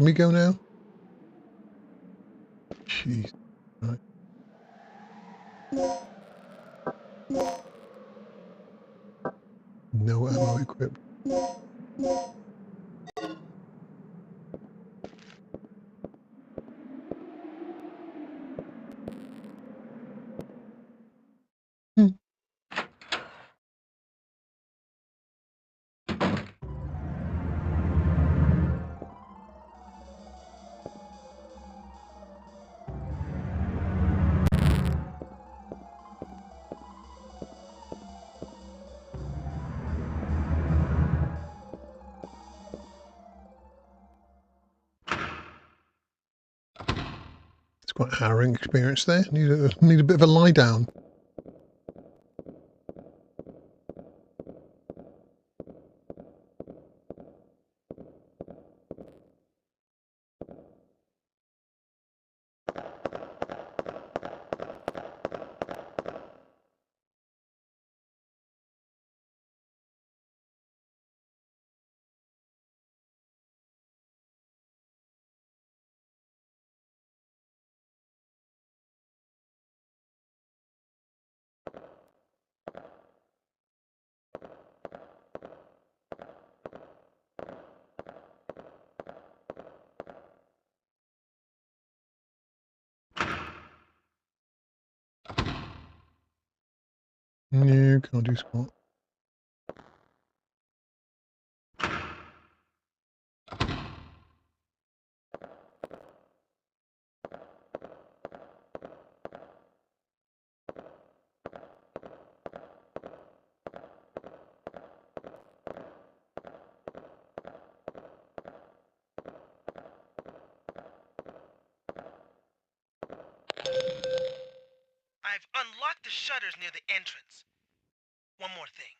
Can we go now? Jeez. Right. No ammo equipped. It's quite a harrowing experience there. Need a bit of a lie down. No, can't do squat. I've unlocked the shutters near the entrance. One more thing.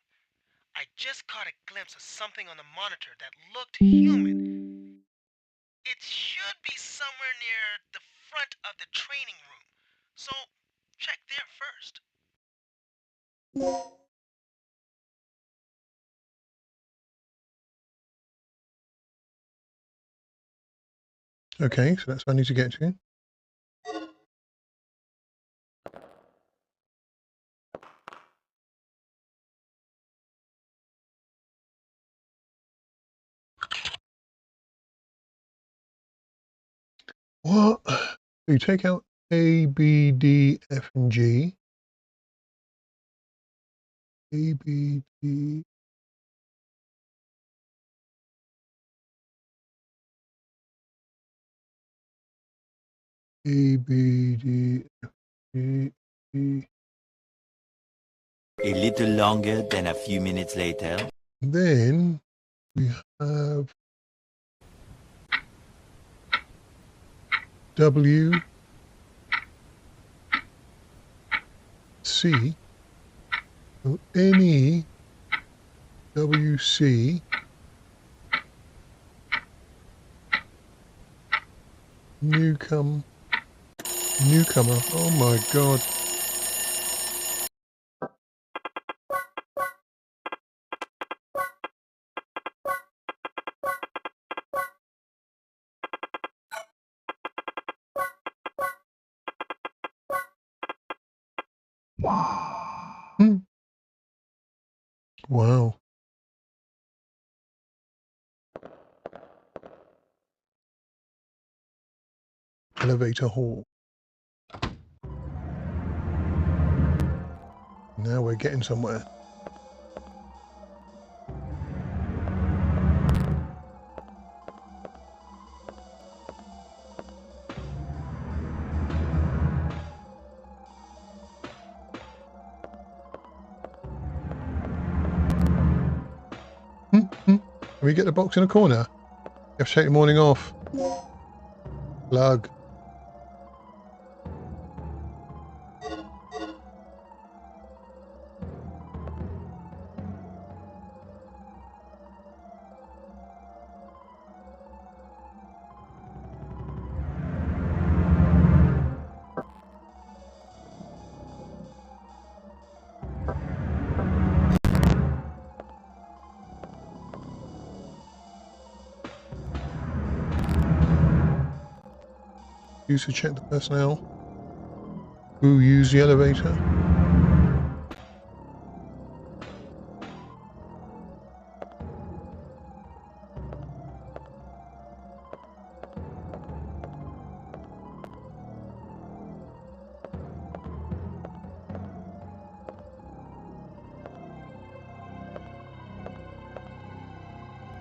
I just caught a glimpse of something on the monitor that looked human. It should be somewhere near the front of the training room. So, check there first. Okay, so that's what I need to get to. What? So you take out A, B, D, F, and G. A, B, D. A, B, D, F, G, E. A little longer than a few minutes later. Then we have W, C, so NE, WC, newcomer, oh my god. Wow. Elevator hall. Now we're getting somewhere. Can we get the box in a corner? You have to take the morning off. Plug. Used to check the personnel who use the elevator.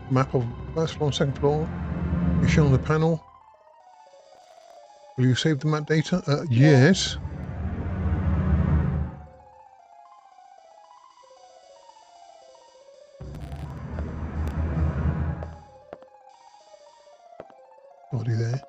Map of first floor and second floor is shown on the panel. Will you save the map data? Yes. Body there.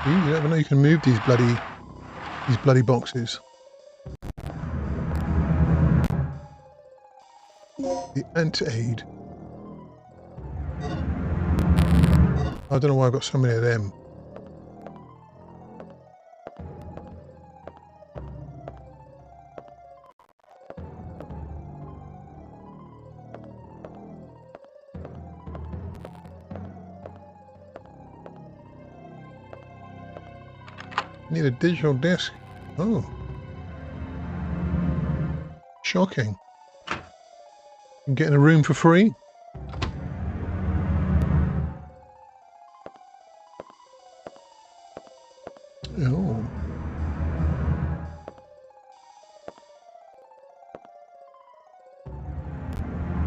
You never know you can move these bloody boxes. The ant-aid. I don't know why I've got so many of them. Need a digital disc. Oh. Shocking. I'm getting a room for free. Oh.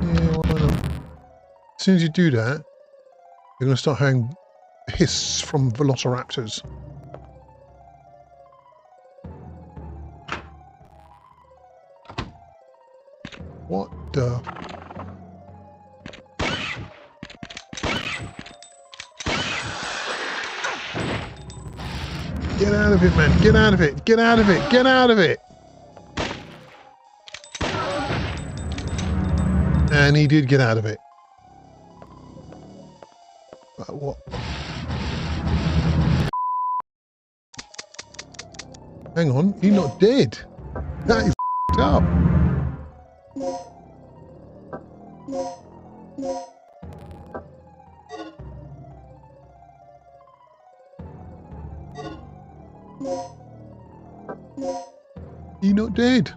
Yeah, why not? As soon as you do that, you're going to start hearing hiss from velociraptors. What the? Get out of it, man. Get out of it. Get out of it. Get out of it. And he did get out of it. But what? Hang on. He's not dead. That is f***ed up. He's not dead.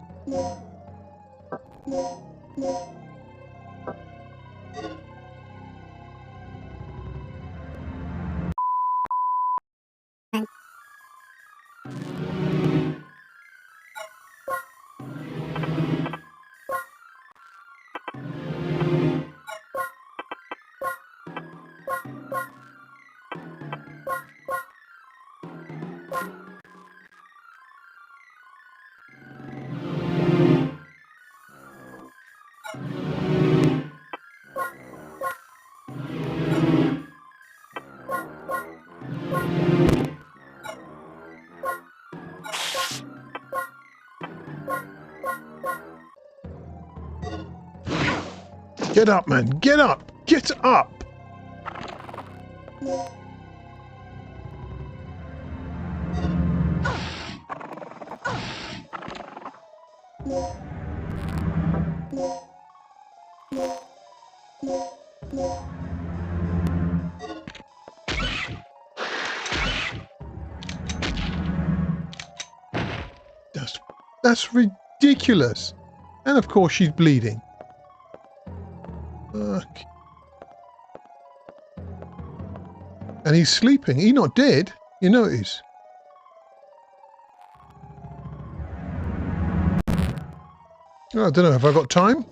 Get up, man. Get up. Get up. That's ridiculous. And of course she's bleeding. Fuck. And he's sleeping. He's not dead. You notice. Oh, I don't know. Have I got time?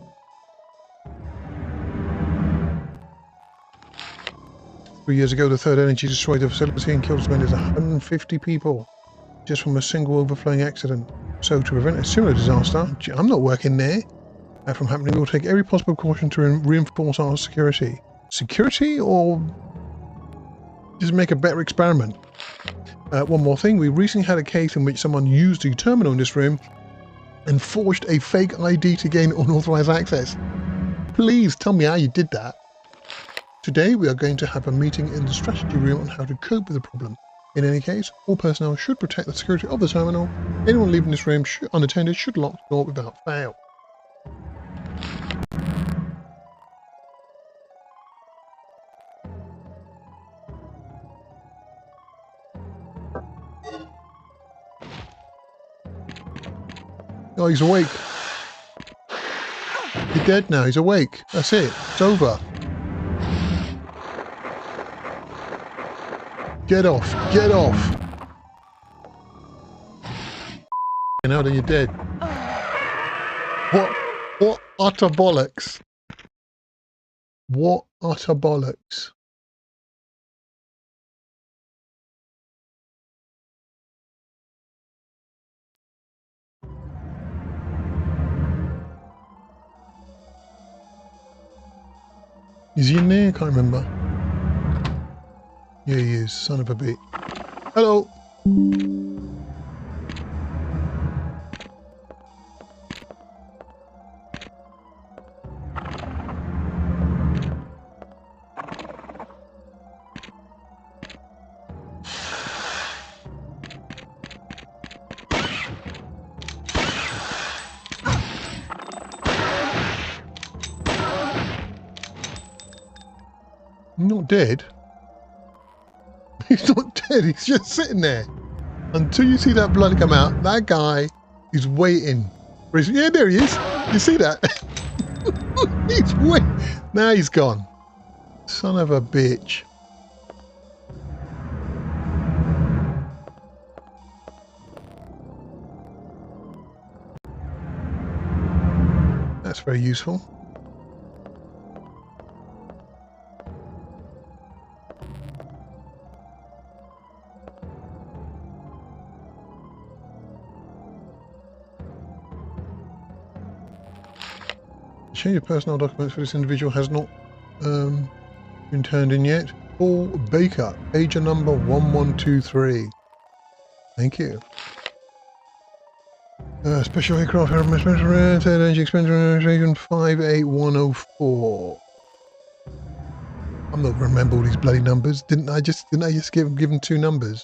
Years ago, the Third Energy destroyed the facility and killed as many as 150 people just from a single overflowing accident. So to prevent a similar disaster, I'm not working there, from happening, we will take every possible precaution to reinforce our security. Security or Just make a better experiment. One more thing. We recently had a case in which someone used the terminal in this room and forged a fake ID to gain unauthorized access. Please tell me how you did that. Today we are going to have a meeting in the strategy room on how to cope with the problem. In any case, all personnel should protect the security of the terminal. Anyone leaving this room unattended should lock the door without fail. Oh, he's awake. You're dead now. He's awake. That's it. It's over. Get off. Get off. And now then you're dead. What utter bollocks. What utter bollocks. Is he in there? I can't remember. Yeah, he is. Son of a bitch. Hello. He's not dead. He's not dead. He's just sitting there. Until you see that blood come out, that guy is waiting. Yeah, there he is. You see that? He's waiting. Now he's gone. Son of a bitch. That's very useful. Change of personnel documents for this individual has not been turned in yet. Paul Baker, pager number 1123. Thank you. Special aircraft third engine expenditure registration 58104. I'm not gonna remember all these bloody numbers. Didn't I just give them two numbers?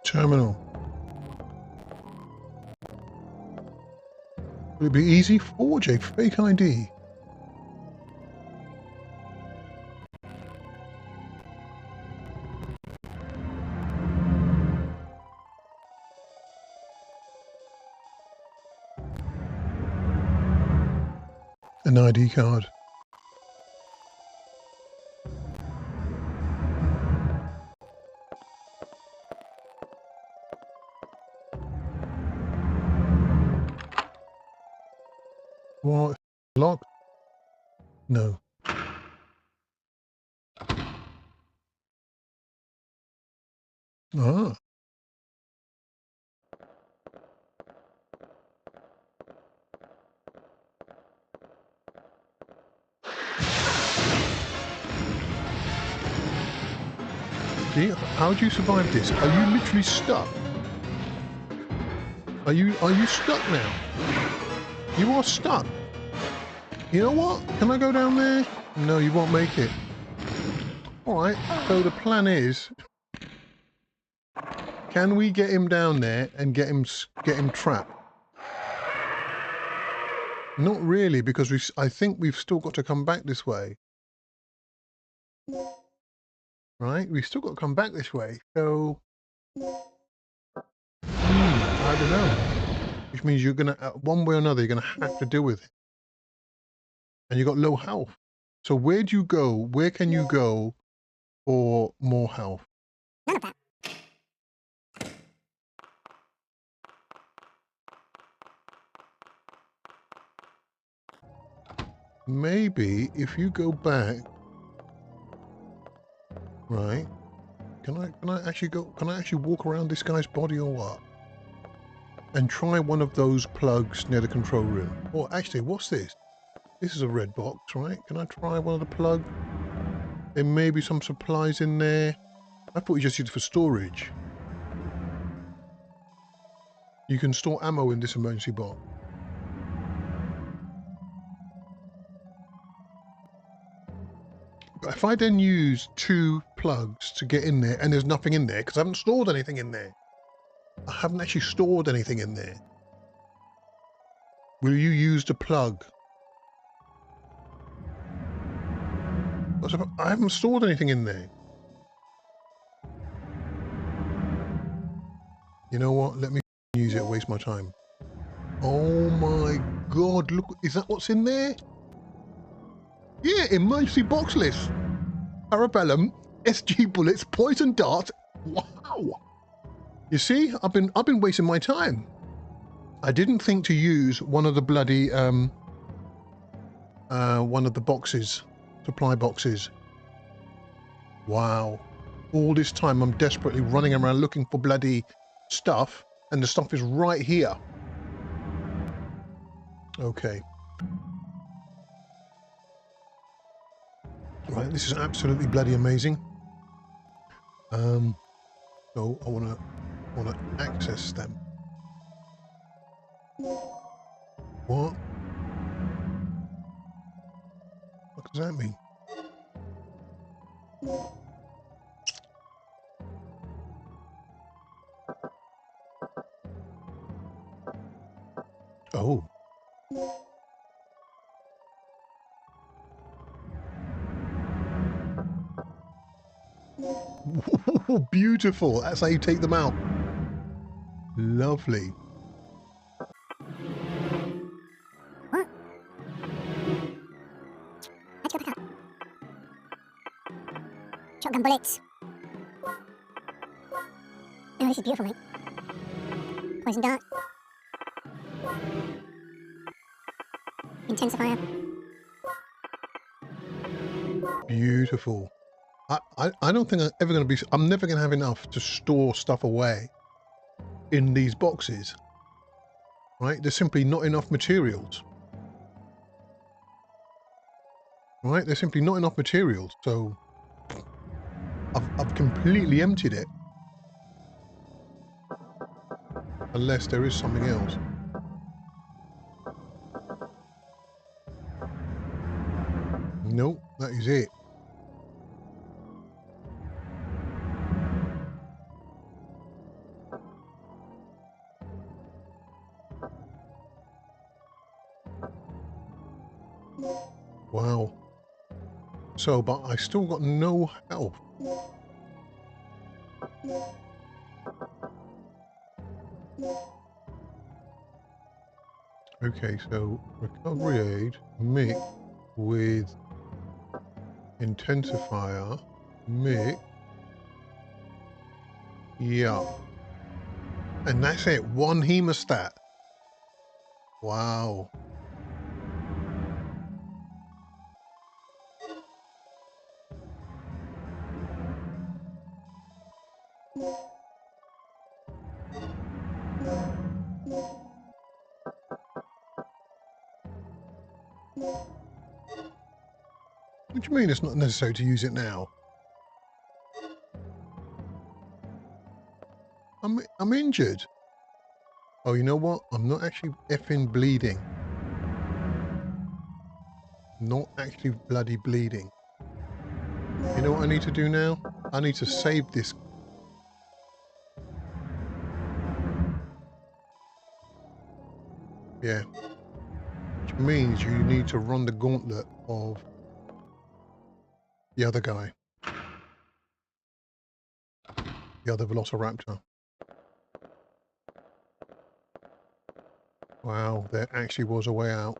Terminal. Will it be easy? Forge a fake ID. An ID card. What? Lock? No. Ah. See, how do you survive this? Are you literally stuck? Are you stuck now? You are stuck. You know what? Can I go down there? No, you won't make it. Alright, so the plan is, can we get him down there and get him trapped? Not really, because I think we've still got to come back this way. Right? We've still got to come back this way. So, I don't know. Which means you're going to, one way or another, you're going to have to deal with it. And you've got low health. So where do you go? Where can you go for more health? Maybe if you go back, right? Can I actually walk around this guy's body or what? and try one of those plugs near the control room. Or actually, what's this? This is a red box, right? Can I try one of the plugs? There may be some supplies in there. I thought you just used it for storage. You can store ammo in this emergency box. But if I then use 2 plugs to get in there and there's nothing in there, because I haven't stored anything in there. I haven't actually stored anything in there. Will you use the plug? I haven't stored anything in there. You know what? Let me use it, waste my time. Oh my god, look, is that what's in there? Yeah, emergency box list. Parabellum, SG bullets, poison darts. Wow. You see, I've been wasting my time. I didn't think to use one of the bloody one of the boxes, supply boxes. Wow. All this time I'm desperately running around looking for bloody stuff, and the stuff is right here. Okay. Right, this is absolutely bloody amazing. So I wanna access them. What? What does that mean? Oh. Beautiful. That's how you take them out. Lovely. What? Let's go back up. Shotgun bullets. Oh, this is beautiful, mate. Poison dart. Intensifier. Beautiful. I don't think I'm ever going to be... I'm never going to have enough to store stuff away in these boxes. Right? There's simply not enough materials. Right? There's simply not enough materials. So I've completely emptied it. Unless there is something else. Nope, that is it. Wow. So, but I still got no health. Okay, so recovery aid mixed with intensifier mix. Yeah. And that's it. One hemostat. Wow. What do you mean it's not necessary to use it now? I'm injured. Oh, you know what? I'm not actually effing bleeding. Not actually bloody bleeding. You know what I need to do now? I need to save this. Yeah. Which means you need to run the gauntlet of the other guy. The other Velociraptor. Wow, there actually was a way out.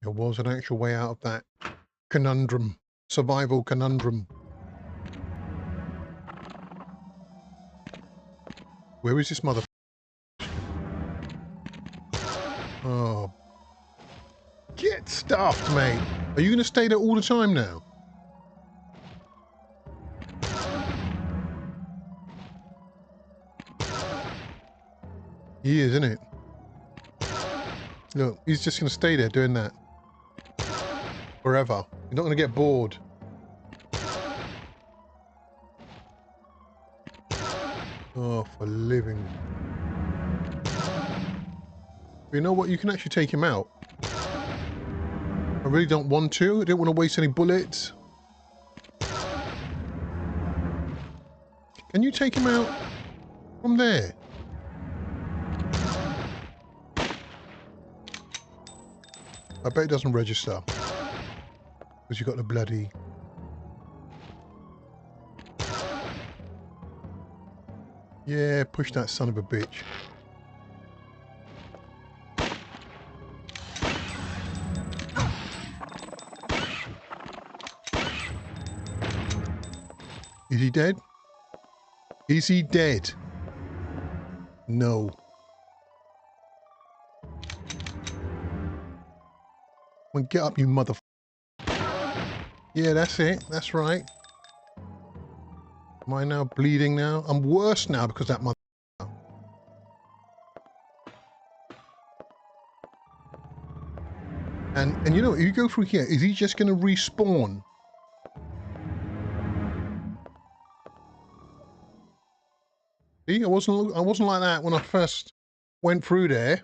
There was an actual way out of that conundrum. Survival conundrum. Where is this mother... Oh. Get stuffed, mate. Are you going to stay there all the time now? He is, isn't it? Look, he's just going to stay there doing that. Forever. You're not going to get bored. Oh, for living. But you know what? You can actually take him out. I really don't want to. I don't want to waste any bullets. Can you take him out from there? I bet it doesn't register. Because you got the bloody... Yeah, push that son of a bitch. Is he dead? Is he dead? No. Well, get up, you mother... Yeah, that's it. That's right. Am I now bleeding now? I'm worse now because that mother... And you know, you go through here, is he just going to respawn? See, I wasn't like that when I first went through there.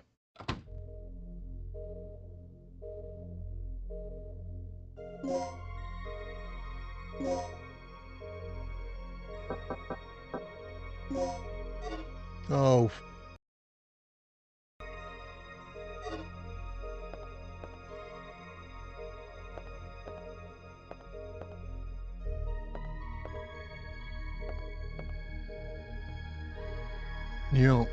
Oh. Yeah.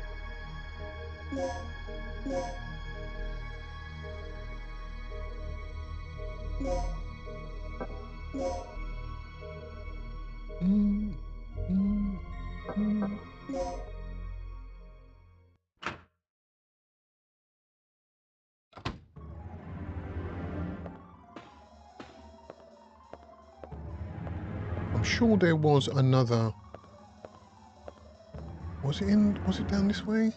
I'm sure there was another... Was it down this way?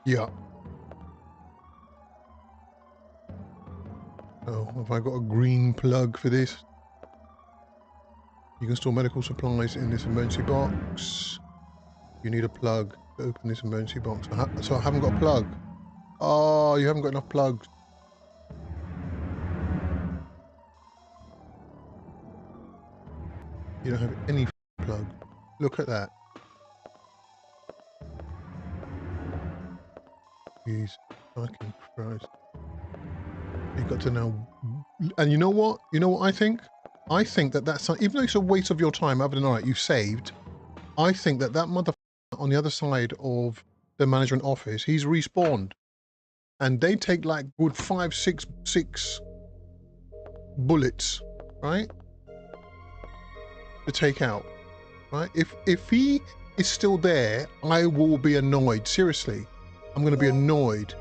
Yeah. Oh, have I got a green plug for this? You can store medical supplies in this emergency box. You need a plug to open this emergency box. So I haven't got a plug. Oh, you haven't got enough plugs. You don't have any plug. Look at that. Jeez, fucking Christ. You got to know. And you know what? You know what I think? I think that that's, even though it's a waste of your time other than, all right, you've saved, I think that that motherfucker on the other side of the management office, he's respawned. And they take like good 5, 6 bullets, right? To take out, right? If he is still there, I will be annoyed. Seriously, I'm going to be annoyed.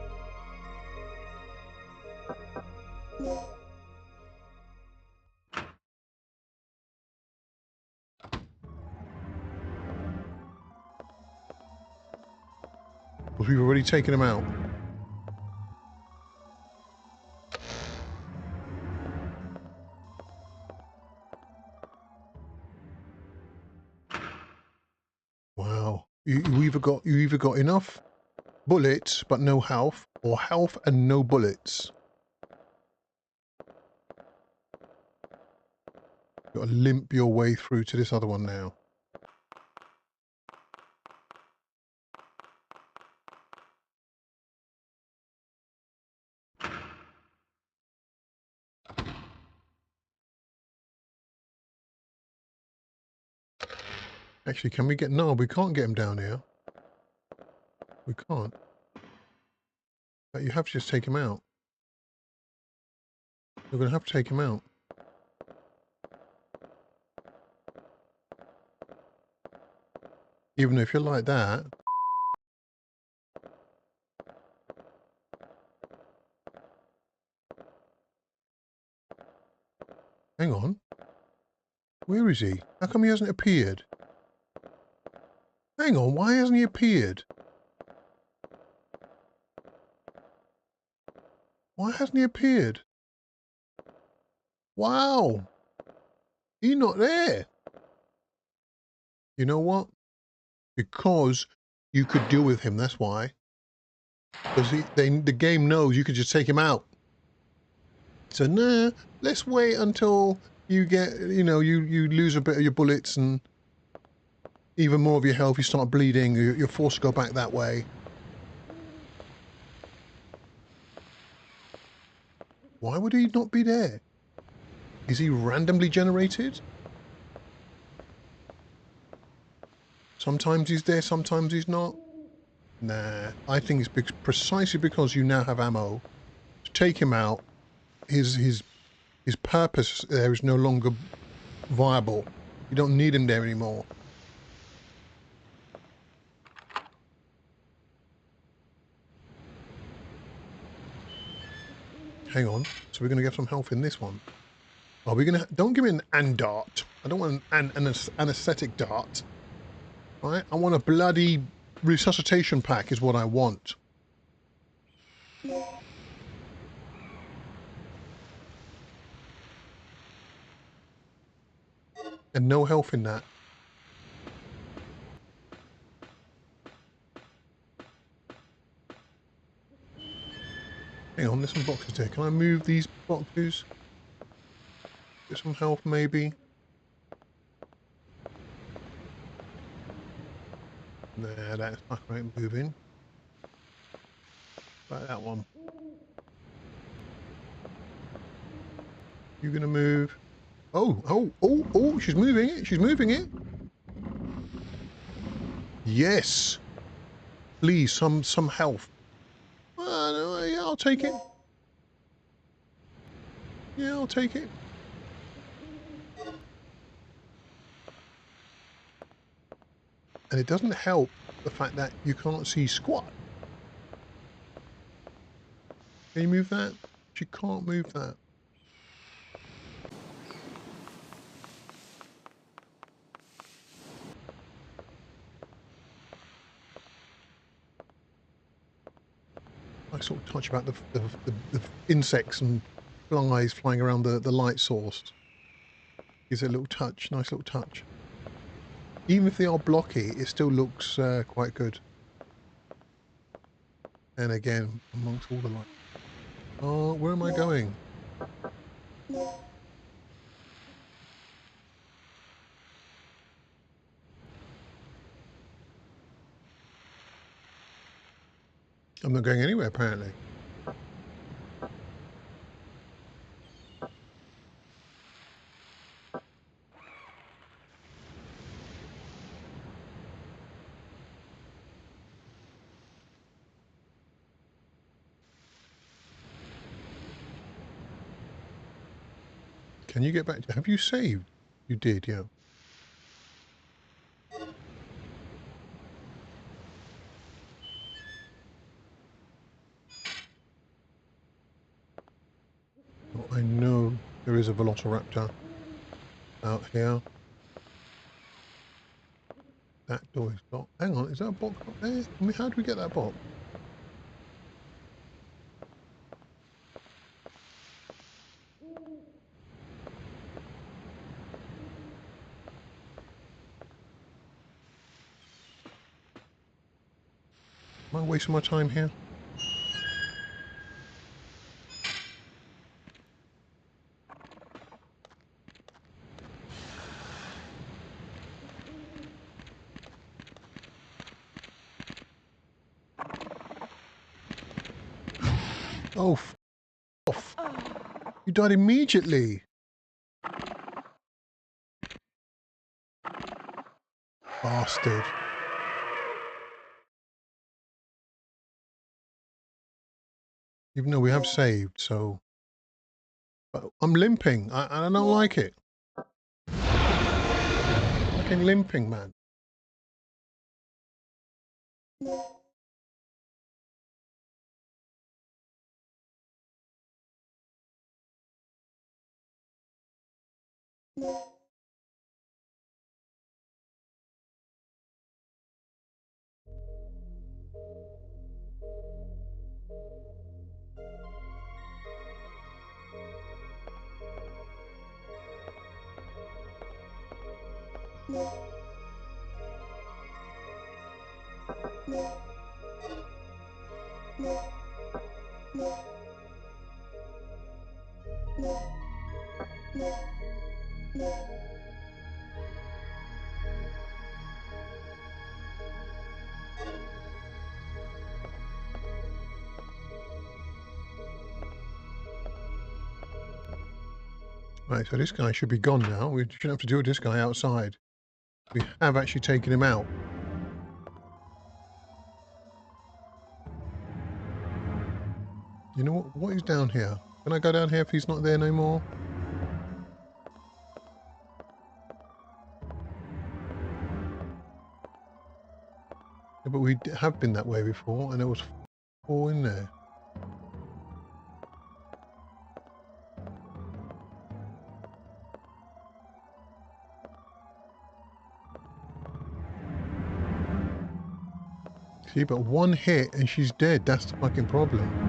Because we've already taken him out. Wow. You either got enough bullets but no health, or health and no bullets. You've got to limp your way through to this other one now. Actually, can we get... No, we can't get him down here. We can't. But you have to just take him out. You're going to have to take him out. Even if you're like that... Hang on. Where is he? How come he hasn't appeared? Hang on, why hasn't he appeared? Why hasn't he appeared? Wow! He's not there. You know what? Because you could deal with him, that's why. Because the game knows you could just take him out. So, nah, let's wait until you get, you know, you lose a bit of your bullets and even more of your health, you start bleeding, you're forced to go back that way. Why would he not be there? Is he randomly generated? Sometimes he's there, sometimes he's not. Nah, I think it's precisely because you now have ammo to take him out. His purpose there is no longer viable. You don't need him there anymore. Hang on. So we're going to get some health in this one. Are we going to... Don't give me an andart. I don't want an anesthetic dart. Right? I want a bloody resuscitation pack is what I want. And no health in that. Hang on, there's some boxes there. Can I move these boxes? Get some health, maybe? Nah, that's not right moving. Like that one. You're gonna move. Oh, she's moving it. She's moving it. Yes. Please, some health. No, yeah, I'll take it. Yeah, I'll take it. And it doesn't help the fact that you can't see squat. Can you move that? She can't move that. I sort of touch about the insects and flies flying around the light source. Gives it a little touch, nice little touch. Even if they are blocky, it still looks quite good. And again, amongst all the light. Oh, where am I going? I'm not going anywhere, apparently. Can you get back to... Have you saved? You did, yeah. Oh, I know there is a Velociraptor out here. That door is locked. Hang on, is that a box up there? I mean, how do we get that box? Am I wasting my time here? Oh, f off. You died immediately. Bastard. Even though we have saved, so... But I'm limping. I don't like it. Fucking limping, man. Right, so this guy should be gone now. We shouldn't have to deal with this guy outside. We have actually taken him out. You know what? What is down here? Can I go down here if he's not there no more? Yeah, but we have been that way before, and there was 4 in there. See, but 1 hit and she's dead. That's the fucking problem.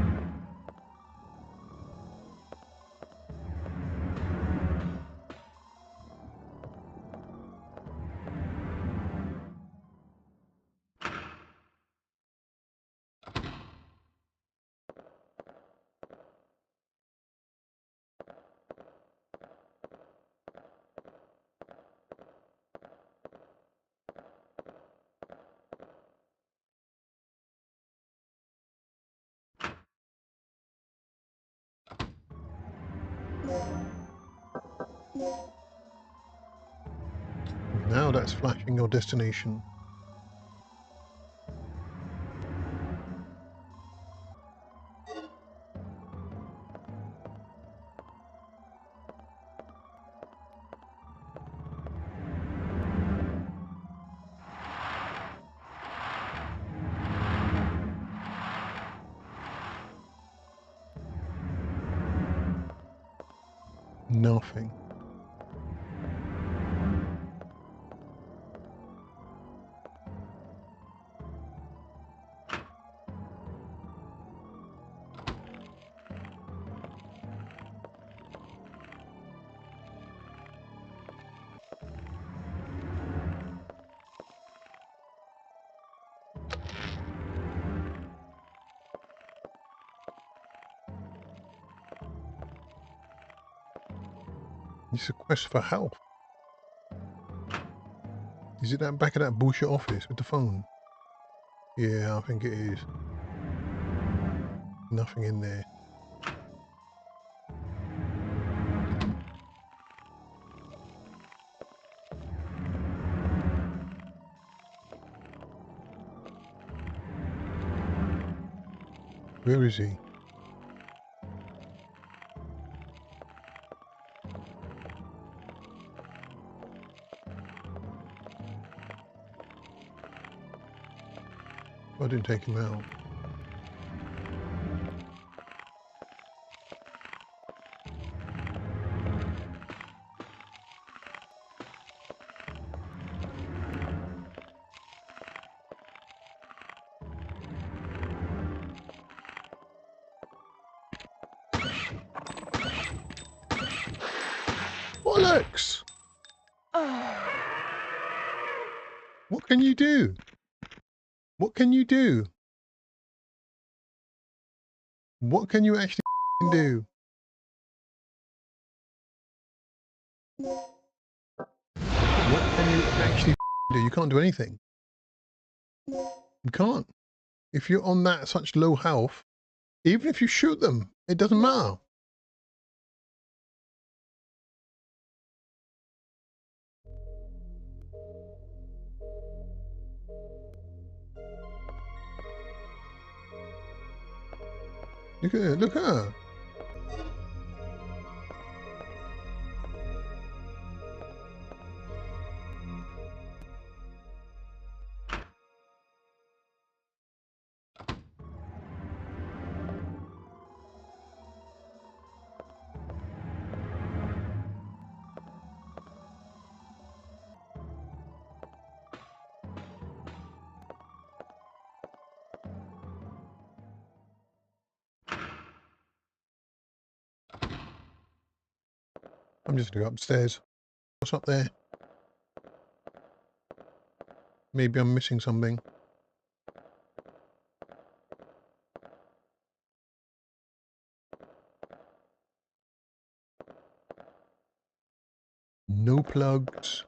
Now that's flashing your destination. Nothing. It's a quest for help. Is it that back of that bullshit office with the phone? Yeah, I think it is. Nothing in there. Where is he? I didn't take him out. Bollocks! What can you do? What can you do? What can you actually do? What can you actually do? You can't do anything. You can't. If you're on that such low health, even if you shoot them, it doesn't matter. Look at her, look at her. I'm just going to go upstairs. What's up there? Maybe I'm missing something. No plugs.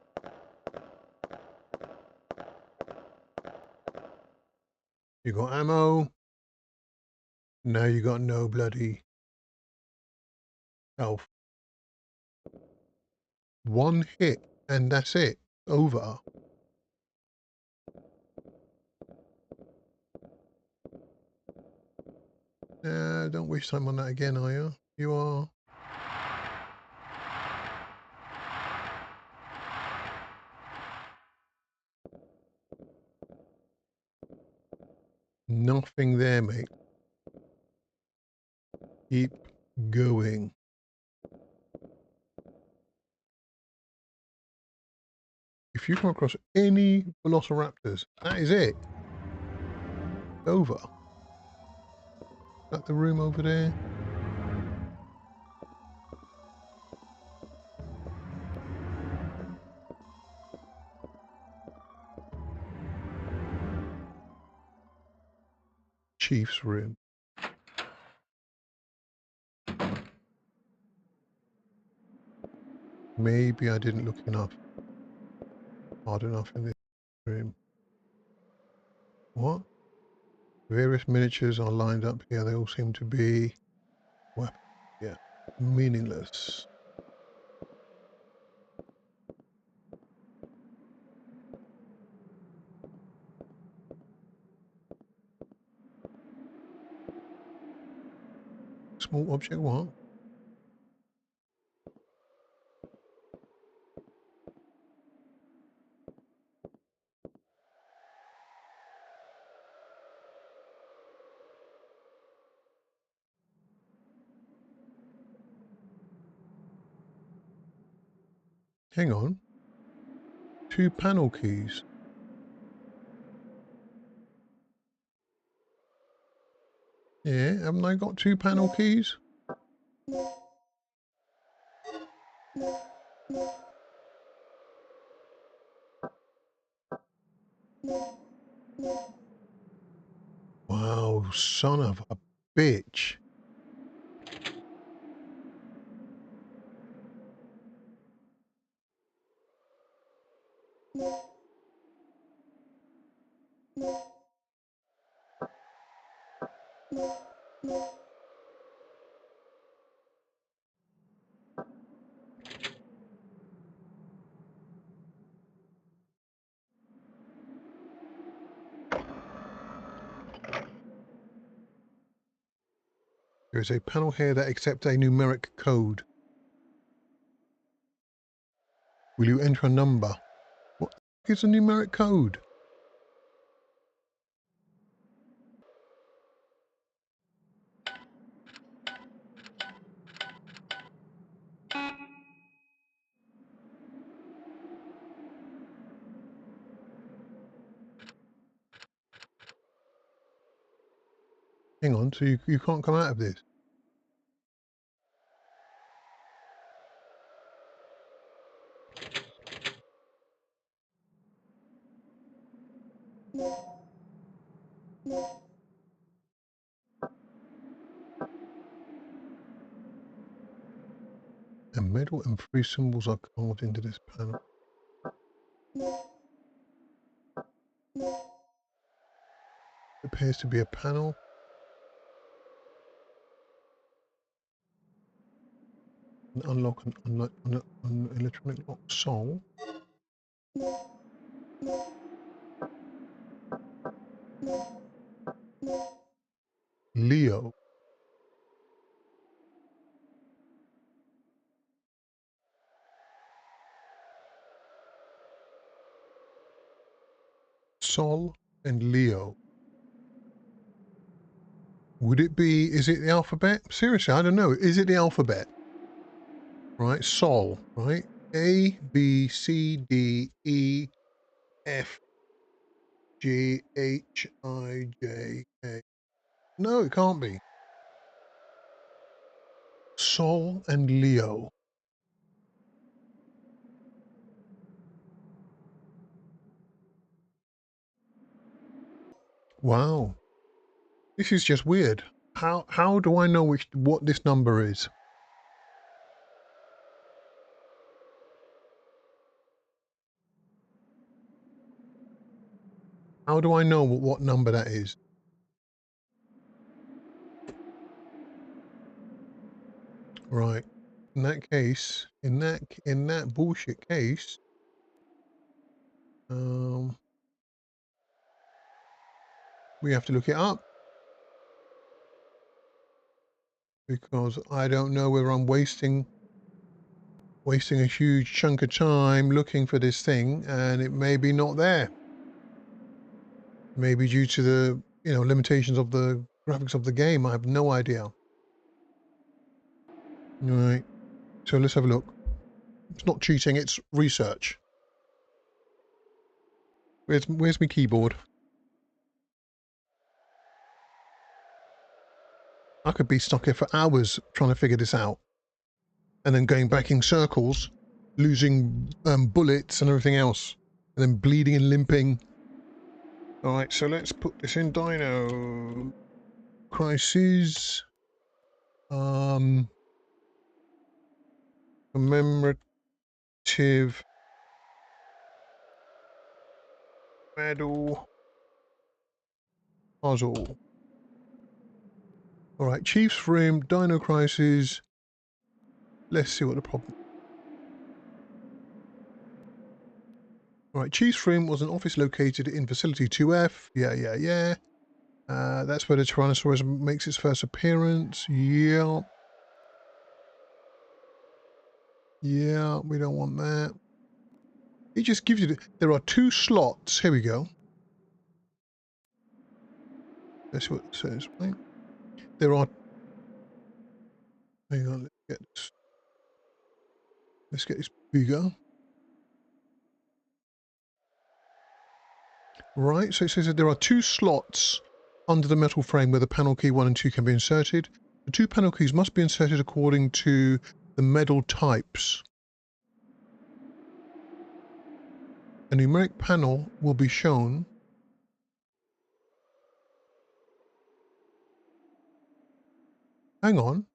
You got ammo. No, you got no bloody health. One hit and that's it. Over. Don't waste time on that again, are you? You are. Nothing there, mate. Keep going. If you come across any velociraptors, that is it. Over. Is that the room over there? Chief's room. Maybe I didn't look hard enough in this room. What? Various miniatures are lined up here. They all seem to be weapons. Yeah. Meaningless. Small object, what? Hang on. 2 panel keys. Yeah, haven't I got 2 panel keys? Wow, son of a bitch. There is a panel here that accepts a numeric code. Will you enter a number? What is a numeric code? Hang on, so you can't come out of this? A medal and 3 symbols are carved into this panel. It appears to be a panel. Unlock an electronic lock. Sol. Leo. Sol and Leo. Would it be, is it the alphabet? Seriously, I don't know. Is it the alphabet? Right, Sol, right? A, B, C, D, E, F, G, H, I, J, K. No, it can't be. Sol and Leo. Wow. This is just weird. How do I know what this number is? How do I know what number that is? Right. In that case, in that bullshit case, we have to look it up because I don't know whether I'm wasting a huge chunk of time looking for this thing, and it may be not there. Maybe due to the limitations of the graphics of the game. I have no idea. Right. So let's have a look. It's not cheating, it's research. Where's my keyboard? I could be stuck here for hours trying to figure this out. And then going back in circles, losing bullets and everything else. And then bleeding and limping. Alright, so let's put this in Dino. Crisis. Commemorative medal puzzle. Alright, Chief's room, Dino Crisis. Let's see what the problem. Alright, Chief's room was an office located in Facility 2F. Yeah. That's where the Tyrannosaurus makes its first appearance. Yeah. Yeah, we don't want that. It just gives you there are 2 slots. Here we go. That's what it says, right? There are... Hang on, let's get this bigger. Right, so it says that there are 2 slots under the metal frame where the panel key 1 and 2 can be inserted. The 2 panel keys must be inserted according to the medal types. A numeric panel will be shown. Hang on.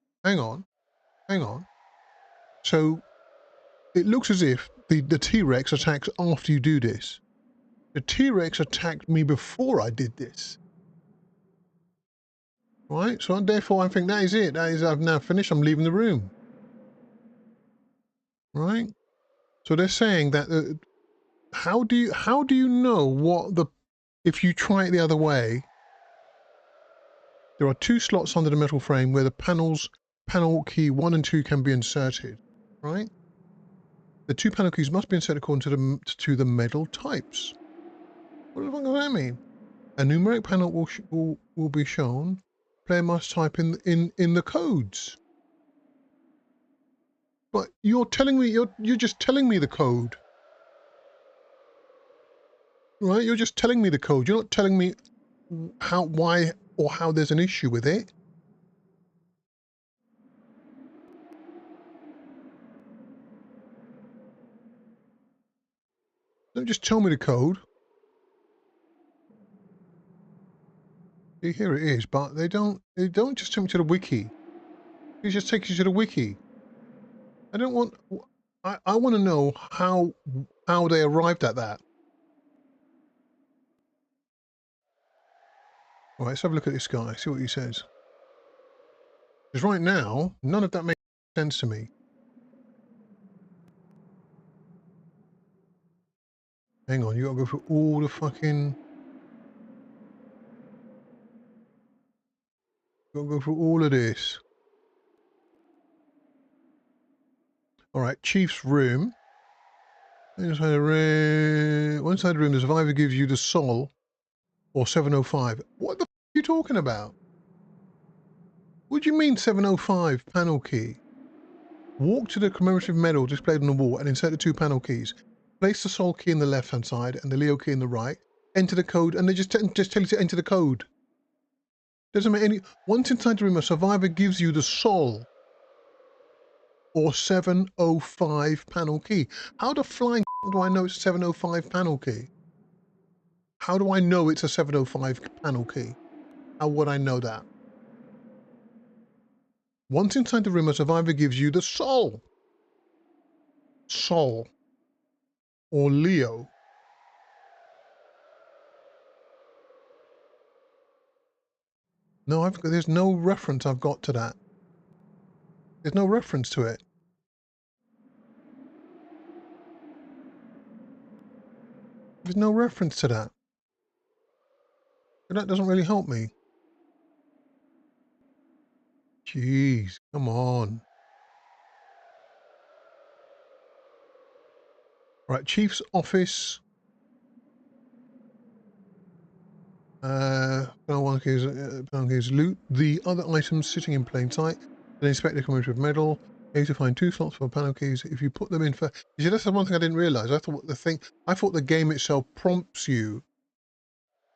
So it looks as if the T-Rex attacks after you do this. The T-Rex attacked me before I did this. Right, so therefore I think that is it. That is, I've now finished. I'm leaving the room. Right? So they're saying that how do you know what the if you try it the other way? There are 2 slots under the metal frame where the panel key 1 and 2 can be inserted. Right? The 2 panel keys must be inserted according to the medal types. What the fuck does that mean? A numeric panel will be shown. Player must type in the codes. But you're telling me you're just telling me the code. Right? You're just telling me the code. You're not telling me why or how there's an issue with it. Don't just tell me the code. See, here it is, but they don't just take me to the wiki. They just take you to the wiki. I don't want I want to know how they arrived at that. All right, let's have a look at this guy, see what he says. Because right now, none of that makes sense to me. Hang on, you gotta go through all the fucking... You gotta go through all of this. Alright, Chief's room. Inside the room... One side of the room, the survivor gives you the Sol, or 705. What the f*** are you talking about? What do you mean 705 panel key? Walk to the commemorative medal displayed on the wall and insert the 2 panel keys. Place the Sol key in the left-hand side and the Leo key in the right. Enter the code, and they just tell you to enter the code. Doesn't make any... Once inside the room, a survivor gives you the Sol, or 705 panel key. How the flying do I know it's 705 panel key? How do I know it's a 705 panel key? How would I know that? Once inside the room, a survivor gives you the Sol. Sol. Or Leo. No, there's no reference I've got to that. There's no reference to it. There's no reference to that. But that doesn't really help me. Jeez, come on. Right, Chief's office. Panel keys loot the other items sitting in plain sight. Then inspect the commemorative medal. You to find 2 slots for panel keys. If you put them in for, you see, that's the one thing I didn't realize. I thought the game itself prompts you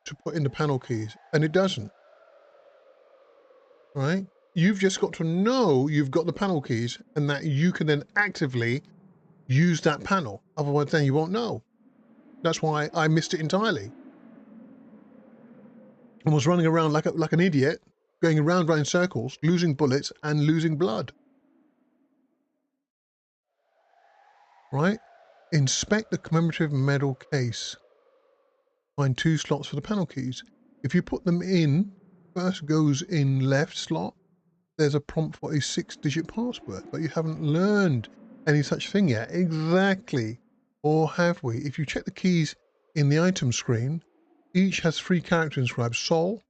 to put in the panel keys, and it doesn't. Right? You've just got to know you've got the panel keys, and that you can then actively use that panel. Otherwise, then you won't know. That's why I missed it entirely. And was running around like an idiot, going around in circles, losing bullets and losing blood. Right? Inspect the commemorative medal case. Find 2 slots for the panel keys. If you put them in, first goes in left slot. There's a prompt for a 6-digit password, but you haven't learned any such thing yet. Exactly. Or have we? If you check the keys in the item screen, each has 3 characters inscribed: Sol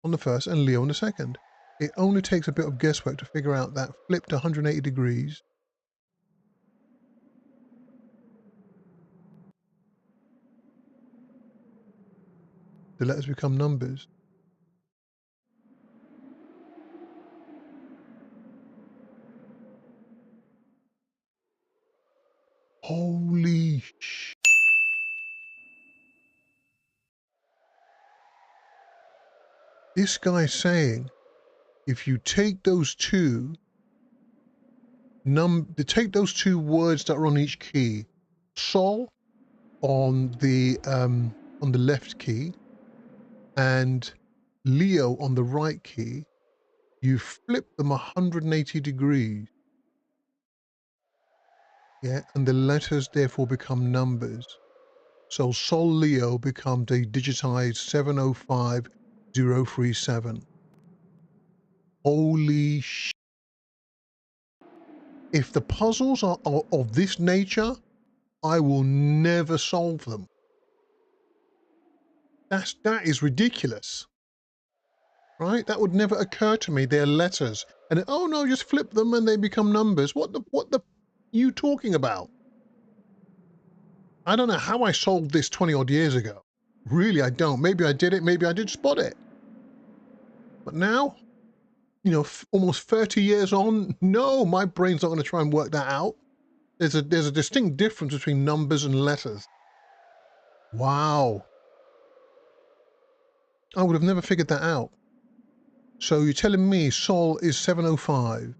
on the first and Leo on the second. It only takes a bit of guesswork to figure out that flipped 180 degrees. The letters become numbers. Holy sh! This guy's saying, if you take those two take those 2 words that are on each key, Sol on the left key and Leo on the right key, you flip them 180 degrees. Yeah, and the letters therefore become numbers. So Sol Leo becomes a digitized 705037. Holy sh! If the puzzles are of this nature, I will never solve them. That is ridiculous. Right? That would never occur to me. They're letters. And oh no, just flip them and they become numbers. What the you talking about? I don't know how I solved this 20 odd years ago. Really, I don't. Maybe I did it. Maybe I did spot it. But now, you know, almost 30 years on, no, my brain's not going to try and work that out. There's a distinct difference between numbers and letters. Wow. I would have never figured that out. So you're telling me Sol is 705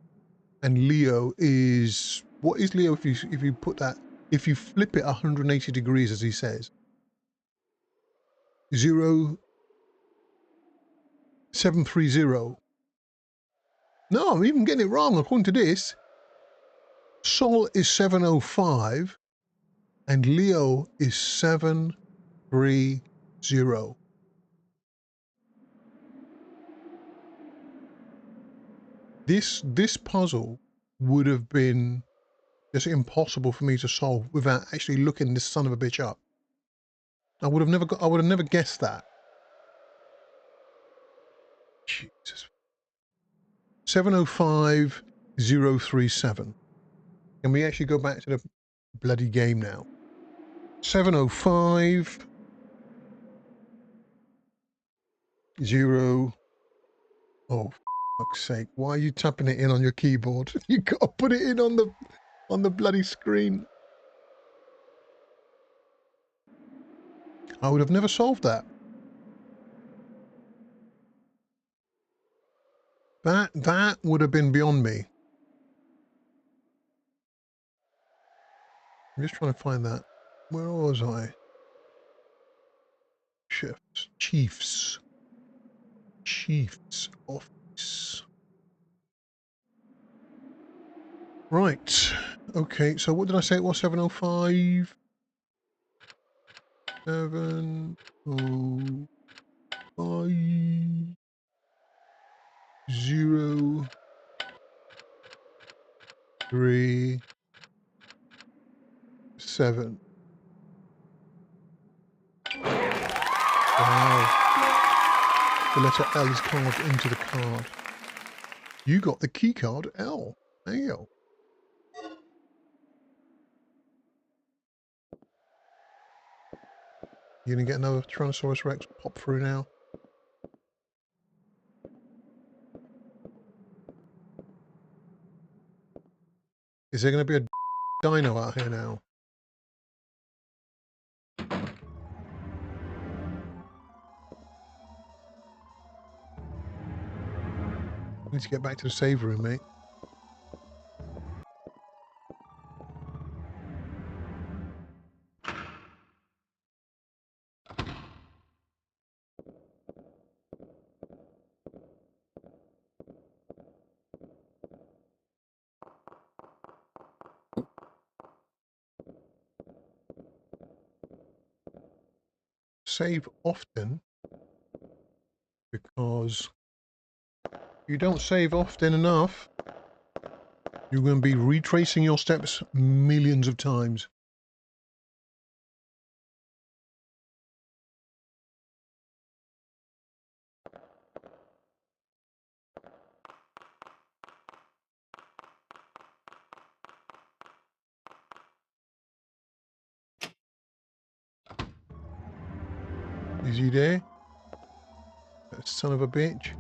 and Leo is, what is Leo if you put that, if you flip it 180 degrees as he says? 0730. No, I'm even getting it wrong according to this. Sol is 705 and Leo is 730. This puzzle would have been just impossible for me to solve without actually looking this son of a bitch up. I would have never guessed that. Jesus. 705037. Can we actually go back to the bloody game now? 705 0. Oh, for fuck's sake! Why are you tapping it in on your keyboard? You got to put it in on the bloody screen. I would have never solved that. That would have been beyond me. I'm just trying to find that. Where was I? Chief's office. Right. Okay, so what did I say it was? 705? 705 0 3 7. Wow. The letter L is carved into the card. You got the key card L. There you go. You're going to get another Tyrannosaurus Rex pop through now. Is there going to be a dino out here now? I need to get back to the save room, mate. Save often, because if you don't save often enough, you're going to be retracing your steps millions of times. Is he there? That son of a bitch.